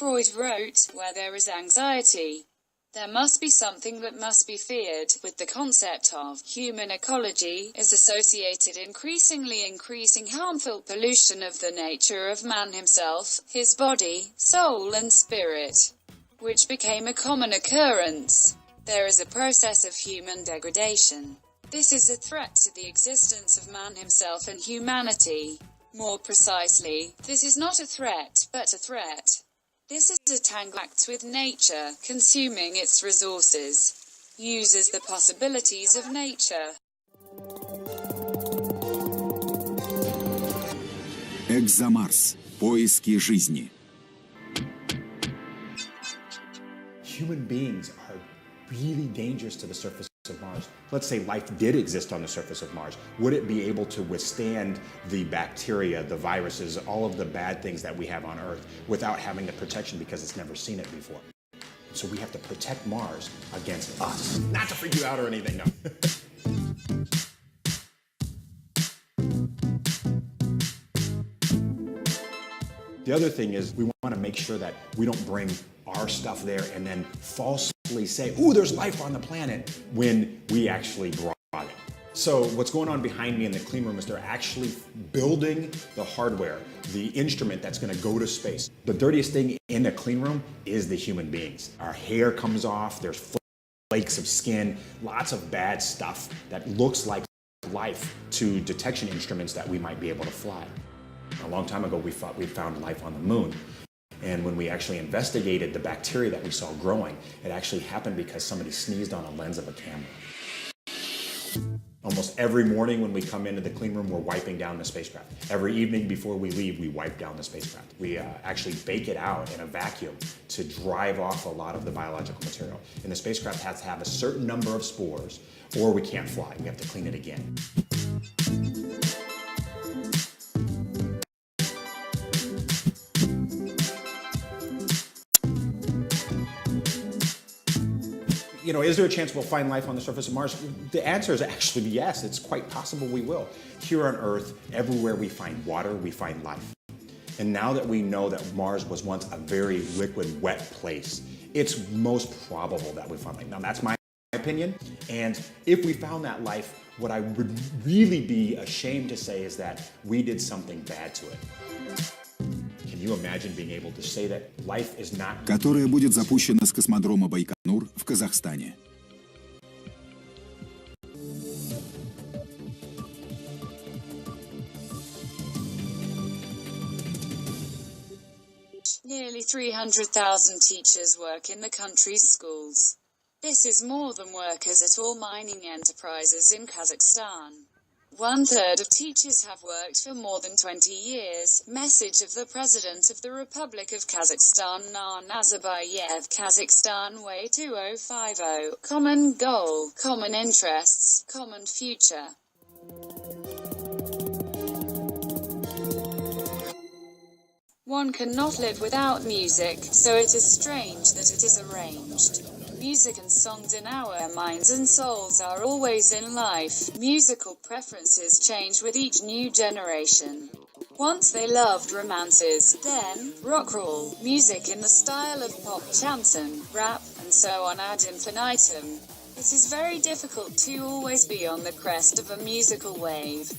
Freud wrote, where there is anxiety, there must be something that must be feared. With the concept of human ecology is associated increasing harmful pollution of the nature of man himself, his body, soul and spirit, which became a common occurrence. There is a process of human degradation. This is a threat to the existence of man himself and humanity. More precisely, this is not a threat, but a threat. This is a tangle acts with nature, consuming its resources, uses the possibilities of nature. Экзомарс. Поиски жизни. Human beings are really dangerous to the surface of Mars. Let's say life did exist on the surface of Mars. Would it be able to withstand the bacteria, the viruses, all of the bad things that we have on Earth without having the protection because it's never seen it before? So we have to protect Mars against us. Not to freak you out or anything, no. The other thing is we want to make sure that we don't bring our stuff there and then falsely say, ooh, there's life on the planet, when we actually brought it. So what's going on behind me in the clean room is they're actually building the hardware, the instrument that's going to go to space. The dirtiest thing in the clean room is the human beings. Our hair comes off, there's flakes of skin, lots of bad stuff that looks like life to detection instruments that we might be able to fly. A long time ago, we thought we'd found life on the moon. And when we actually investigated the bacteria that we saw growing, it actually happened because somebody sneezed on a lens of a camera. Almost every morning when we come into the clean room, we're wiping down the spacecraft. Every evening before we leave, we wipe down the spacecraft. We actually bake it out in a vacuum to drive off a lot of the biological material. And the spacecraft has to have a certain number of spores, or we can't fly. We have to clean it again. You know, is there a chance we'll find life on the surface of Mars? The answer is actually yes. It's quite possible we will. Here on Earth, everywhere we find water, we find life. And now that we know that Mars was once a very liquid, wet place, it's most probable that we find life. Now, that's my opinion. And if we found that life, what I would really be ashamed to say is that we did something bad to it. Can you imagine being able to say that life is not... Которая будет запущена с космодрома Байконур в Казахстане. Nearly 300,000 teachers work in the country's schools. This is more than workers at all mining enterprises in Kazakhstan. 1/3 of teachers have worked for more than 20 years. Message of the President of the Republic of Kazakhstan, Nazarbayev. Kazakhstan Way 2050. Common goal, common interests, common future. One cannot live without music, so it is strange that it is arranged. Music and songs in our minds and souls are always in life. Musical preferences change with each new generation. Once they loved romances, then rock roll, music in the style of pop, chanson, rap, and so on ad infinitum. It is very difficult to always be on the crest of a musical wave.